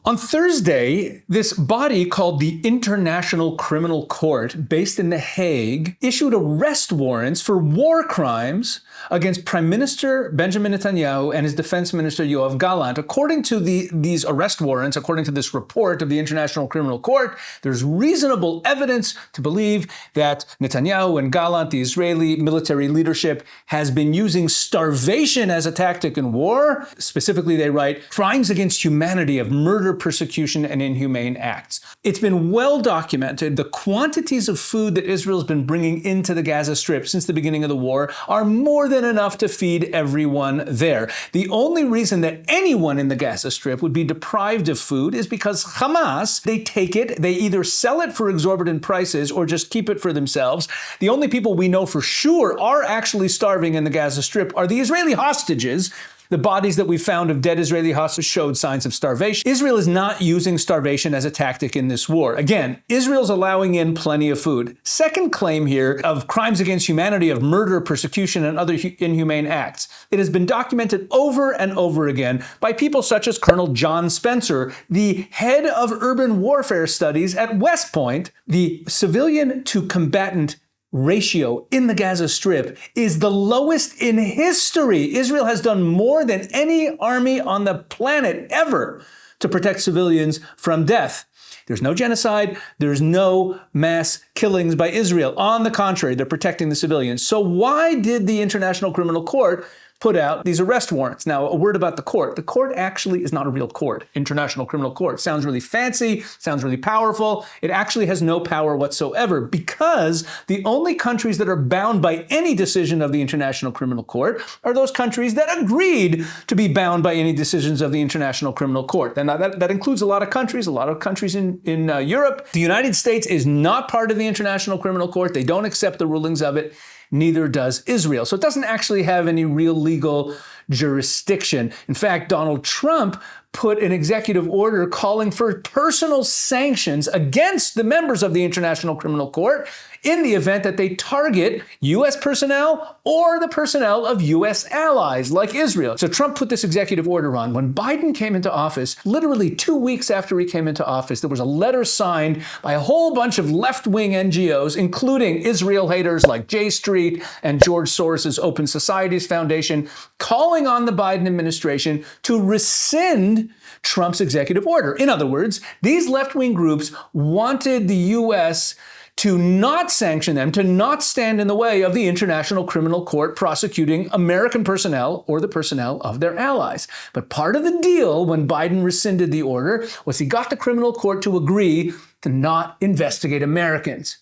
On Thursday, this body called the International Criminal Court, based in The Hague, issued arrest warrants for war crimes against Prime Minister Benjamin Netanyahu and his Defense Minister Yoav Gallant. According to these arrest warrants, according to this report of the International Criminal Court, there's reasonable evidence to believe that Netanyahu and Gallant, the Israeli military leadership, has been using starvation as a tactic in war. Specifically, they write, crimes against humanity of murder, persecution, and inhumane acts. It's been well documented the quantities of food that Israel's been bringing into the Gaza Strip since the beginning of the war are more than enough to feed everyone there. The only reason that anyone in the Gaza Strip would be deprived of food is because Hamas, they take it, they either sell it for exorbitant prices or just keep it for themselves. The only people we know for sure are actually starving in the Gaza Strip are the Israeli hostages. The bodies that we found of dead Israeli hostages showed signs of starvation. Israel is not using starvation as a tactic in this war. Again, Israel's allowing in plenty of food. Second claim here of crimes against humanity, of murder, persecution, and other inhumane acts. It has been documented over and over again by people such as Colonel John Spencer, the head of urban warfare studies at West Point. The civilian to combatant ratio in the Gaza Strip is the lowest in history. Israel has done more than any army on the planet ever to protect civilians from death. There's no genocide. There's no mass killings by Israel. On the contrary, they're protecting the civilians. So why did the International Criminal Court put out these arrest warrants? Now, a word about the court. The court actually is not a real court. International Criminal Court sounds really fancy, sounds really powerful. It actually has no power whatsoever because the only countries that are bound by any decision of the International Criminal Court are those countries that agreed to be bound by any decisions of the International Criminal Court. And that includes a lot of countries in Europe. The United States is not part of the International Criminal Court. They don't accept the rulings of it. Neither does Israel. So it doesn't actually have any real legal jurisdiction. In fact, Donald Trump put an executive order calling for personal sanctions against the members of the International Criminal Court in the event that they target U.S. personnel or the personnel of U.S. allies like Israel. So Trump put this executive order on. When Biden came into office, literally 2 weeks after he came into office, there was a letter signed by a whole bunch of left-wing NGOs, including Israel haters like J Street and George Soros' Open Societies Foundation, calling on the Biden administration to rescind Trump's executive order. In other words, these left-wing groups wanted the U.S. to not sanction them, to not stand in the way of the International Criminal Court prosecuting American personnel or the personnel of their allies. But part of the deal when Biden rescinded the order was he got the criminal court to agree to not investigate Americans.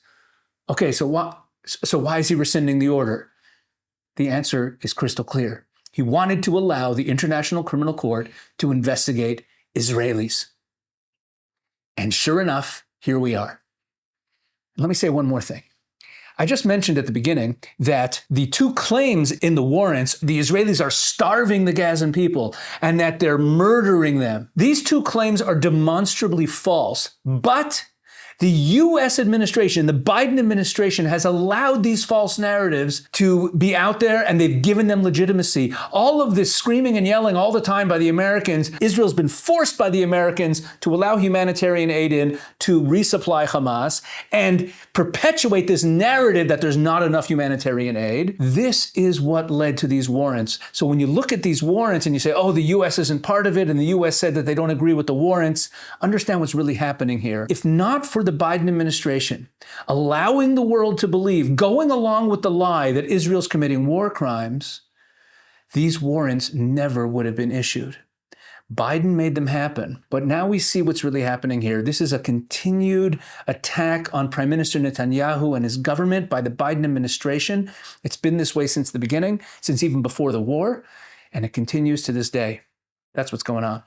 Okay, so why is he rescinding the order? The answer is crystal clear. He wanted to allow the International Criminal Court to investigate Israelis. And sure enough, here we are. Let me say one more thing. I just mentioned at the beginning that the two claims in the warrants, the Israelis are starving the Gazan people and that they're murdering them. These two claims are demonstrably false, but the U.S. administration, the Biden administration, has allowed these false narratives to be out there and they've given them legitimacy. All of this screaming and yelling all the time by the Americans, Israel's been forced by the Americans to allow humanitarian aid in to resupply Hamas and perpetuate this narrative that there's not enough humanitarian aid. This is what led to these warrants. So when you look at these warrants and you say, oh, the U.S. isn't part of it and the U.S. said that they don't agree with the warrants, understand what's really happening here. If not for the Biden administration allowing the world to believe, going along with the lie that Israel's committing war crimes, these warrants never would have been issued. Biden made them happen. But now we see what's really happening here. This is a continued attack on Prime Minister Netanyahu and his government by the Biden administration. It's been this way since the beginning, since even before the war, and it continues to this day. That's what's going on.